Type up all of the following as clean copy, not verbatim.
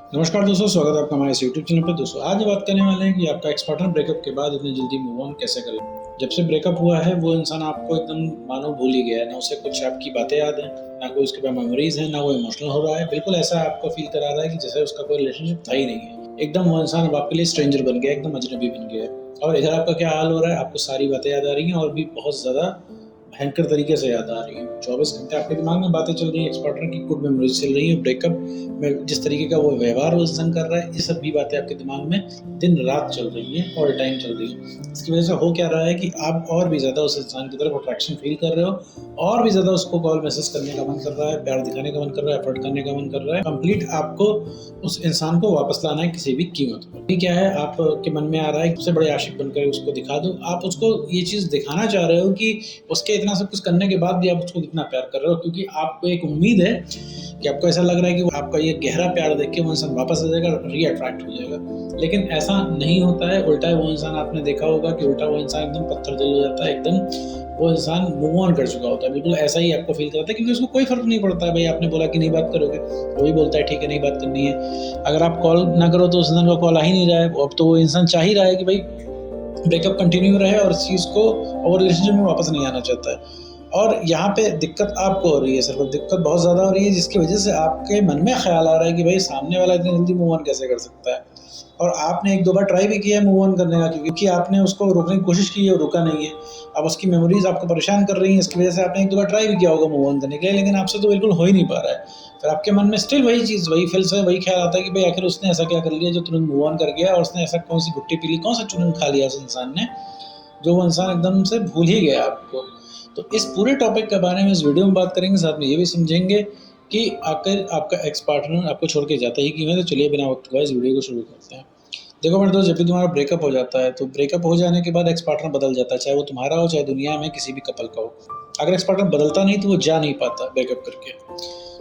नमस्कार दोस्तों, स्वागत है आपका हमारे इस यूट्यूब चैनल पर। दोस्तों आज बात करने वाले हैं कि आपका एक्स पार्टनर ब्रेकअप के बाद इतनी जल्दी मूव ऑन कैसे करें। जब से ब्रेकअप हुआ है वो इंसान आपको एकदम मानो भूल ही गया है, ना उसे कुछ आपकी बातें याद हैं, ना कोई उसके पास मेमोरीज हैं, ना वो इमोशनल हो रहा है। बिल्कुल ऐसा आपको फील करा रहा है कि जैसे उसका कोई रिलेशनशिप था ही नहीं है। एकदम वो इंसान अब आपके लिए स्ट्रेंजर बन गया, एकदम अजनबी बन गया है। और इधर आपका क्या हाल हो रहा है, आपको सारी बातें याद आ रही हैं और भी बहुत ज़्यादा भयंकर तरीके से याद आ रही है। 24 घंटे आपके दिमाग में बातें चल रही है, एक्स पार्टनर की गुड मेमोरीज चल रही है, ब्रेकअप में जिस तरीके का वो व्यवहार वो इंसान कर रहा है, ये सब भी बातें आपके दिमाग में दिन रात चल रही हैं, ऑल टाइम चल रही हैं। इसकी वजह से हो क्या रहा है कि आप और भी ज़्यादा उस इंसान की तरफ अट्रैक्शन फील कर रहे हो, और भी ज़्यादा उसको कॉल मैसेज करने का मन कर रहा है, प्यार दिखाने का मन कर रहा है, एफर्ट करने का मन कर रहा है। कंप्लीट आपको उस इंसान को वापस लाना है किसी भी कीमत पर। अभी क्या है, आपके मन में आ रहा है सबसे बड़े आशिक बनकर उसको दिखा दो। आप उसको ये चीज़ दिखाना चाह रहे हो कि उसके इतना सब कुछ करने के बाद भी आप उसको कितना प्यार कर रहे हो, क्योंकि आपको एक उम्मीद है कि आपको ऐसा लग रहा है कि वो आपका ये गहरा प्यार देख के वो इंसान वापस आ जाएगा, रीअट्रैक्ट हो जाएगा। लेकिन ऐसा नहीं होता है, उल्टा है। वो इंसान आपने देखा होगा कि उल्टा वो इंसान एकदम पत्थर दिल हो जाता है, एकदम वो इंसान मूव ऑन कर चुका होता है। बिल्कुल ऐसा ही आपको फील करता है, क्योंकि उसको कोई फर्क नहीं पड़ता है। भाई आपने बोला कि नहीं बात करोगे, वही बोलता है ठीक है नहीं बात करनी है। अगर आप कॉल ना करो तो उस इंसान का कॉल आ ही नहीं रहा है। अब तो वो इंसान चाह ही रहा है कि भाई ब्रेकअप कंटिन्यू रहे और इस चीज़ को और रिलेशनशिप में वापस नहीं आना चाहता है। और यहाँ पे दिक्कत आपको हो रही है, सिर्फ दिक्कत बहुत ज़्यादा हो रही है, जिसकी वजह से आपके मन में ख्याल आ रहा है कि भाई सामने वाला इतनी जल्दी मूव ऑन कैसे कर सकता है। और आपने एक दो बार ट्राई भी किया है मूव ऑन करने का, क्योंकि आपने उसको रोकने की कोशिश की है और रुका नहीं है। अब उसकी मेमोरीज आपको परेशान कर रही हैं, इसकी वजह से आपने एक दो बार ट्राई भी किया होगा मूव ऑन करने के लिए, लेकिन आपसे तो बिल्कुल हो ही नहीं पा रहा है। फिर आपके मन में स्टिल वही चीज़, वही फिर से वही ख्याल आता है कि भाई आखिर उसने ऐसा क्या कर लिया जो तुरंत मूव ऑन कर गया, और उसने ऐसा कौन सी गुट्टी पी ली, कौन सा चुनन खा लिया उस इंसान ने, जो वो इंसान एकदम से भूल ही गया आपको। तो इस पूरे टॉपिक के बारे में इस वीडियो में बात करेंगे, साथ में ये भी समझेंगे कि आखिर आपका एक्स पार्टनर आपको छोड़ के जाता ही क्यों है। तो चलिए बिना वक्त गवाए इस वीडियो को शुरू करते हैं। देखो मेरे दोस्त, जब भी तुम्हारा ब्रेकअप हो जाता है तो ब्रेकअप हो जाने के बाद एक्स पार्टनर बदल जाता है, चाहे वो तुम्हारा हो चाहे दुनिया में किसी भी कपल का हो। अगर एक्स पार्टनर बदलता नहीं तो वो जा नहीं पाता ब्रेकअप करके,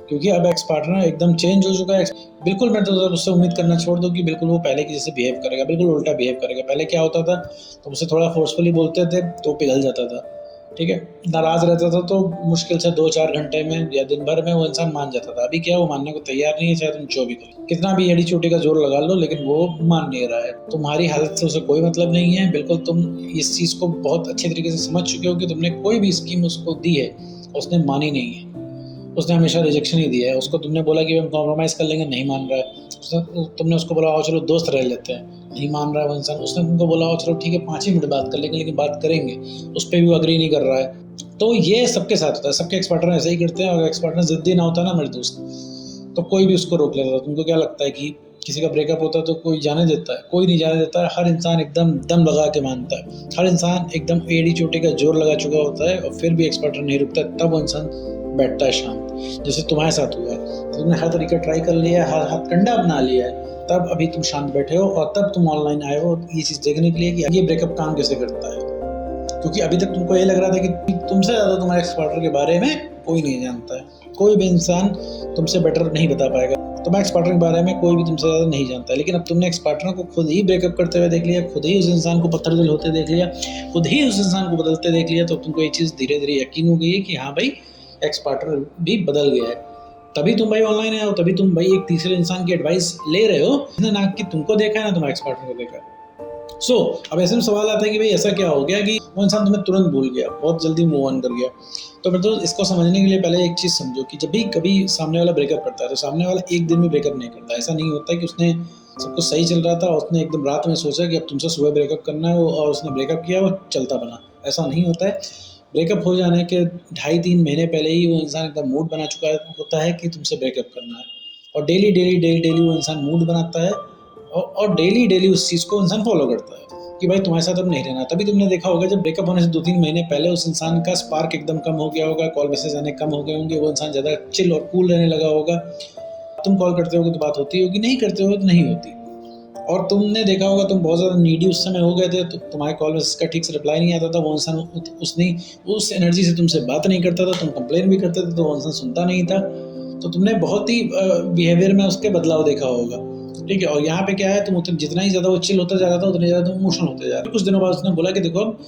क्योंकि अब एक्स पार्टनर एकदम चेंज हो चुका है। बिल्कुल मैं तो उससे उम्मीद करना छोड़ दूँ कि बिल्कुल वो पहले की जैसे बिहेव करेगा, बिल्कुल उल्टा बिहेव करेगा। पहले क्या होता था, तो उसे थोड़ा फोर्सफुली बोलते थे तो पिघल जाता था, ठीक है, नाराज रहता था तो मुश्किल से 2-4 घंटे में या दिन भर में वो इंसान मान जाता था। अभी क्या, वो मानने को तैयार नहीं है, चाहे तुम जो भी करो, कितना भी एड़ी चोटी का जोर लगा लो, लेकिन वो मान नहीं रहा है। तुम्हारी हालत से उसे कोई मतलब नहीं है। बिल्कुल तुम इस चीज़ को बहुत अच्छे तरीके से समझ चुके हो कि तुमने कोई भी स्कीम उसको दी है, उसने मानी नहीं है। उसने हमेशा रिजेक्शन ही दिया है। उसको तुमने बोला कि हम कॉम्प्रोमाइज़ कर लेंगे, नहीं मान रहा है। तुमने उसको बोला आओ चलो दोस्त रह लेते हैं, नहीं मान रहा है वो इंसान। उसने तुमको बोला आओ चलो ठीक है 5 ही मिनट बात कर लेंगे, लेकिन बात करेंगे, उस पे भी वो एग्री नहीं कर रहा है। तो ये सबके साथ होता है, सबके एक्स पार्टनर ऐसे ही करते हैं। और एक्स पार्टनर ज़िद्दी ना होता ना मेरे दोस्त, तो कोई भी उसको रोक लेता था। तुमको क्या लगता है कि किसी का ब्रेकअप होता है तो कोई जाने देता है? कोई नहीं जाने देता है। हर इंसान एकदम दम लगा के मानता है। हर इंसान एकदम एड़ी चोटी का जोर लगा चुका होता है, और फिर भी एक्स पार्टनर नहीं रुकता, तब वो इंसान बैठता है शांत। जैसे तुम्हारे साथ हुआ है, तुमने हर तरीका ट्राई कर लिया है, हर हाथ कंडा अपना लिया है, तब अभी तुम शांत बैठे हो और तब तुम ऑनलाइन आए हो ये चीज़ देखने के लिए कि ये ब्रेकअप काम कैसे करता है। क्योंकि अभी तक तुमको ये लग रहा था कि तुमसे ज़्यादा तुम्हारे एक्स पार्टनर के बारे में कोई नहीं जानता है। कोई भी इंसान तुमसे बेटर नहीं बता पाएगा। तुम्हारे एक्स पार्टनर के बारे में कोई भी तुमसे ज़्यादा नहीं जानता है। लेकिन अब तुमने एक्स पार्टनर को खुद ही ब्रेकअप करते हुए देख लिया, खुद ही उस इंसान को पत्थर दिल होते देख लिया, खुद ही उस इंसान को बदलते देख लिया, तो तुमको ये चीज़ धीरे धीरे यकीन हो गई है कि हाँ भाई एक्स पार्टनर भी बदल गया है। तभी तुम भाई ऑनलाइन आए हो, तभी तुम भाई एक तीसरे इंसान की एडवाइस ले रहे हो, जिसने ना कि तुमको देखा है ना तुम्हारे एक्स पार्टनर को देखा है। अब ऐसे में सवाल आता है कि भाई ऐसा क्या हो गया कि वो इंसान तुम्हें तुरंत भूल गया, बहुत जल्दी मूव ऑन कर गया। तो मैं तो इसको समझने के लिए पहले एक चीज़ समझो कि जब भी कभी सामने वाला ब्रेकअप करता है तो सामने वाला एक दिन में ब्रेकअप नहीं करता। ऐसा नहीं होता है कि उसने सब कुछ सही चल रहा था और उसने एकदम रात में सोचा कि अब तुमसे सुबह ब्रेकअप करना है, और उसने ब्रेकअप किया और चलता बना। ऐसा नहीं होता है। ब्रेकअप हो जाने के 2.5-3 महीने पहले ही वो इंसान एकदम मूड बना चुका होता है कि तुमसे ब्रेकअप करना है, और डेली डेली डेली डेली वो इंसान मूड बनाता है, और डेली डेली उस चीज़ को इंसान फॉलो करता है कि भाई तुम्हारे साथ अब नहीं रहना। तभी तुमने देखा होगा जब ब्रेकअप होने से 2-3 महीने पहले उस इंसान का स्पार्क एकदम कम हो गया होगा, कॉल मैसेज आने कम हो गए होंगे, वो इंसान ज़्यादा चिल और कूल रहने लगा होगा। तुम कॉल करते होगे तो बात होती होगी, नहीं करते होगे तो नहीं होती। और तुमने देखा होगा तुम बहुत ज़्यादा नीडी उस समय हो गए थे, तो तुम्हारे कॉल मैसेज का ठीक से रिप्लाई नहीं आता था। वो इंसान उसने उस एनर्जी से तुमसे बात नहीं करता था। तुम कंप्लेन भी करते थे तो वो इंसान सुनता नहीं था। तो तुमने बहुत ही बिहेवियर में उसके बदलाव देखा होगा, ठीक है। और यहाँ पे क्या है, तुम जितना ही ज़्यादा वो चिल होता जा रहा था उतने ज़्यादा तुम इमोशनल होते जा रहे। कुछ दिनों बाद उसने बोला कि देखो अब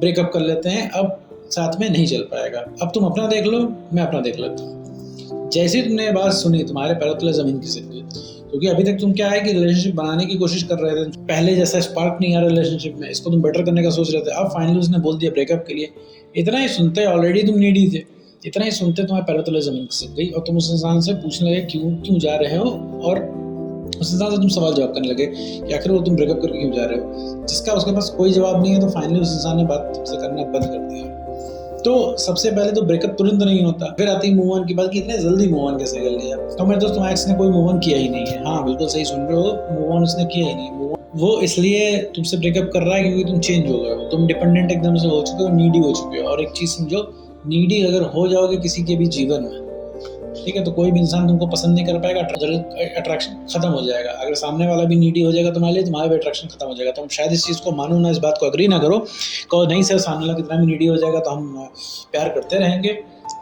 ब्रेकअप कर लेते हैं, अब साथ में नहीं चल पाएगा, अब तुम अपना देख लो, मैं अपना देख लेता हूँ। जैसे ही तुमने ये बात सुनी, तुम्हारे पैरों तले जमीन खिसक गई, क्योंकि अभी तक तुम क्या है कि रिलेशनशिप बनाने की कोशिश कर रहे थे, पहले जैसा स्पार्क नहीं आ रहा रिलेशनशिप में, इसको तुम बेटर करने का सोच रहे थे, अब फाइनली उसने बोल दिया ब्रेकअप के लिए। इतना ही सुनते, ऑलरेडी तुम नीडी थे, इतना ही सुनते तुम्हारे पैरों तले जमीन खिसक गई और तुम उस इंसान से पूछने लगे क्यों जा रहे हो, और उस इंसान से तुम सवाल जवाब करने लगे कि आखिर वो तुम ब्रेकअप करके क्यों जा रहे हो, जिसका उसके पास कोई जवाब नहीं है। तो फाइनली उस इंसान ने बात तुमसे करना बंद कर दिया। तो सबसे पहले तो ब्रेकअप तुरंत नहीं होता, फिर आती मूव ऑन की बात कि इतने जल्दी मूव ऑन कैसे कर लिया। तो मेरे दोस्त, तुम्हारे एक्स ने कोई मूव ऑन किया ही नहीं है। हाँ बिल्कुल सही सुन रहे हो, मूव ऑन उसने किया ही नहीं। वो इसलिए तुमसे ब्रेकअप कर रहा है क्योंकि तुम चेंज हो गए हो, तुम डिपेंडेंट एकदम से हो चुके हो, नीडी हो चुके हो। और एक चीज समझो, नीडी अगर हो जाओगे किसी के भी जीवन में, ठीक है, तो कोई भी इंसान तुमको पसंद नहीं कर पाएगा, अट्रैक्शन खत्म हो जाएगा। अगर सामने वाला भी नीडी हो जाएगा तुम्हारे लिए, तुम्हारा भी अट्रैक्शन खत्म हो जाएगा। तो हम शायद इस चीज़ को मानो ना, इस बात को अग्री ना करो, कहो नहीं सर सामने वाला कितना भी नीडी हो जाएगा तो हम प्यार करते रहेंगे।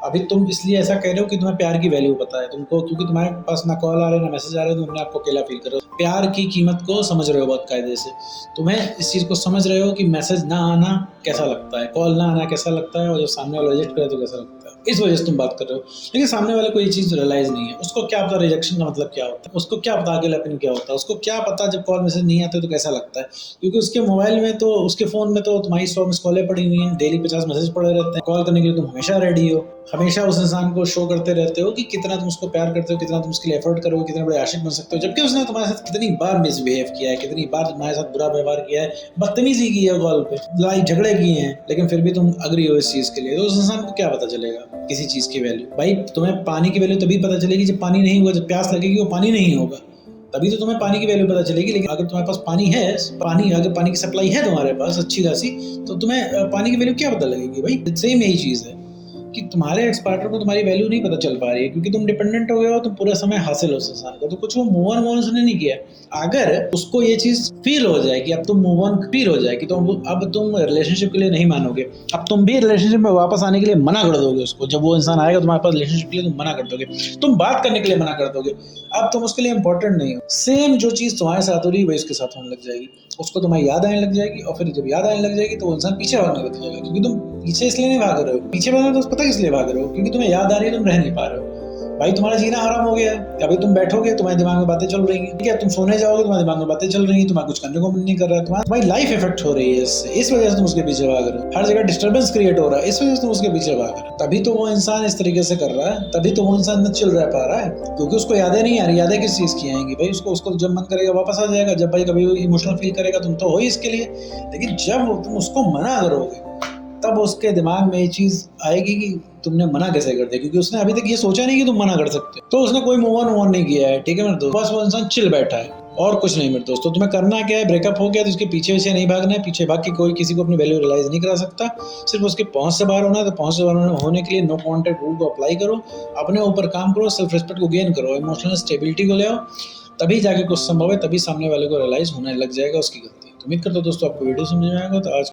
अभी तुम इसलिए ऐसा कह रहे हो कि तुम्हें प्यार की वैल्यू पता है तुमको, क्योंकि तुम्हारे पास ना कॉल आ रहे ना मैसेज आ रहे, तुम अपने आपको अकेला फील कर रहे हो। प्यार की कीमत को समझ रहे हो बहुत कायदे से, तुम्हें इस चीज़ को समझ रहे हो कि मैसेज ना आना कैसा लगता है, कॉल ना आना कैसा लगता है, और जब सामने वाला रिजेक्ट करे तो कैसा लगता है। इस वजह से तुम बात कर रहे हो। लेकिन सामने वाले को ये चीज़ रियलाइज नहीं है, उसको क्या पता रिजेक्शन का मतलब क्या होता है, उसको क्या पता अकेलापन क्या होता है, उसको क्या पता जब कॉल मैसेज नहीं आते तो कैसा लगता है। क्योंकि उसके मोबाइल में तो, उसके फ़ोन में तो तुम्हारी 100 मिस कॉलें पड़ी हुई हैं, डेली 50 मैसेज पड़े रहते हैं, कॉल करने के लिए तुम हमेशा रेडी हो, हमेशा उस इंसान को शो करते रहते हो कि कितना तुम उसको प्यार करते हो, कितना तुम उसके लिए एफर्ट करोगे, कितने बड़े आशिक बन सकते हो। जबकि उसने तुम्हारे साथ कितनी बार मिसबिहेव किया है, कितनी बार तुम्हारे साथ बुरा व्यवहार किया है, बदतमीजी की है, कॉल पे लड़ाई झगड़े किए हैं, लेकिन फिर भी तुम अग्री हो इस चीज़ के लिए। तो उस इंसान को क्या पता चलेगा किसी चीज़ की वैल्यू। भाई तुम्हें पानी की वैल्यू तभी पता चलेगी जब पानी नहीं होगा, जब प्यास लगेगी वो पानी नहीं होगा, तभी तो तुम्हें पानी की वैल्यू पता चलेगी। लेकिन अगर तुम्हारे पास पानी है, अगर पानी की सप्लाई है तुम्हारे पास अच्छी खासी, तो तुम्हें पानी की वैल्यू क्या पता लगेगी। भाई सेम यही चीज़ है कि तुम्हारे एक्स पार्टनर को तुम्हारी वैल्यू नहीं पता चल पा रही है, क्योंकि तुम डिपेंडेंट हो गए हो, तुम पूरा समय हासिल हो उस इंसान को। तो कुछ वो मूव ऑन उसने नहीं किया। अगर उसको ये चीज फील हो जाए कि अब तुम मूव ऑन फील हो जाए कि अब तुम रिलेशनशिप के लिए नहीं मानोगे, अब तुम भी रिलेशनशिप में वापस आने के लिए मना कर दोगे उसको, जब वो इंसान आएगा तुम्हारे पास रिलेशनशिप के लिए तुम मना कर दोगे, तुम बात करने के लिए मना कर दोगे, अब तुम उसके लिए इंपॉर्टेंट नहीं हो। सेम जो चीज तुम्हारे साथ हो रही है वही उसके साथ होने लग जाएगी, उसको तुम्हारी याद आने लग जाएगी, और फिर जब याद आने लग जाएगी तो वो इंसान पीछे भागने लग जाएगा। क्योंकि तुम पीछे इसलिए नहीं भाग रहे हो, पीछे भाग रहे हो तो पता किस लिए भाग रहे हो, क्योंकि तुम्हें याद आ रही है, तुम रह नहीं पा रहे हो। भाई तुम्हारा जीना हराम हो गया है। अभी तुम बैठोगे तुम्हारे दिमाग में बातें चल रही हैं, ठीक है, तुम सोने जाओगे तुम्हारे दिमाग में बातें चल रही हैं, तुम्हारा कुछ करने को मन नहीं कर रहा है, तुम्हारी लाइफ इफेक्ट हो रही है इससे, इस वजह से तुम उसके पीछे भाग रहे हो। हर जगह डिस्टर्बेंस क्रिएट हो रहा है, इस वजह से तुम उसके पीछे भाग रहे हो। तभी तो वो इंसान इस तरीके से कर रहा है, तभी तो वो इंसान न चिल रह पा रहा है, क्योंकि उसको यादें नहीं आ रही। यादें किस चीज़ की आएंगी भाई, उसको जब मन करेगा वापस आ जाएगा, जब भाई कभी इमोशनल फील करेगा तुम तो हो ही इसके लिए। लेकिन जब तुम उसको मना करोगे तब उसके दिमाग में ये चीज़ आएगी कि तुमने मना कैसे कर दिया, क्योंकि उसने अभी तक ये सोचा नहीं कि तुम मना कर सकते हो। तो उसने कोई मूव ऑन नहीं किया है, ठीक है मेरे दोस्त, बस वो इंसान चिल बैठा है और कुछ नहीं मेरे दोस्त। तो तुम्हें करना क्या है, ब्रेकअप हो गया तो उसके पीछे पीछे नहीं भागना है, पीछे भाग के कोई किसी को अपनी वैल्यू रियलाइज नहीं करा सकता। सिर्फ उसके पहुंच से बाहर होना है, तो पहुंच से बाहर होने के लिए नो कॉन्टैक्ट रूल को अप्लाई करो, अपने ऊपर काम करो, सेल्फ रिस्पेक्ट को गेन करो, इमोशनल स्टेबिलिटी को ले आओ, तभी जाके कुछ संभव है, तभी सामने वाले को रियलाइज होने लग जाएगा उसकी गलती। तो उम्मीद करता हूं दोस्तों आपको वीडियो समझ में आएगा। तो आज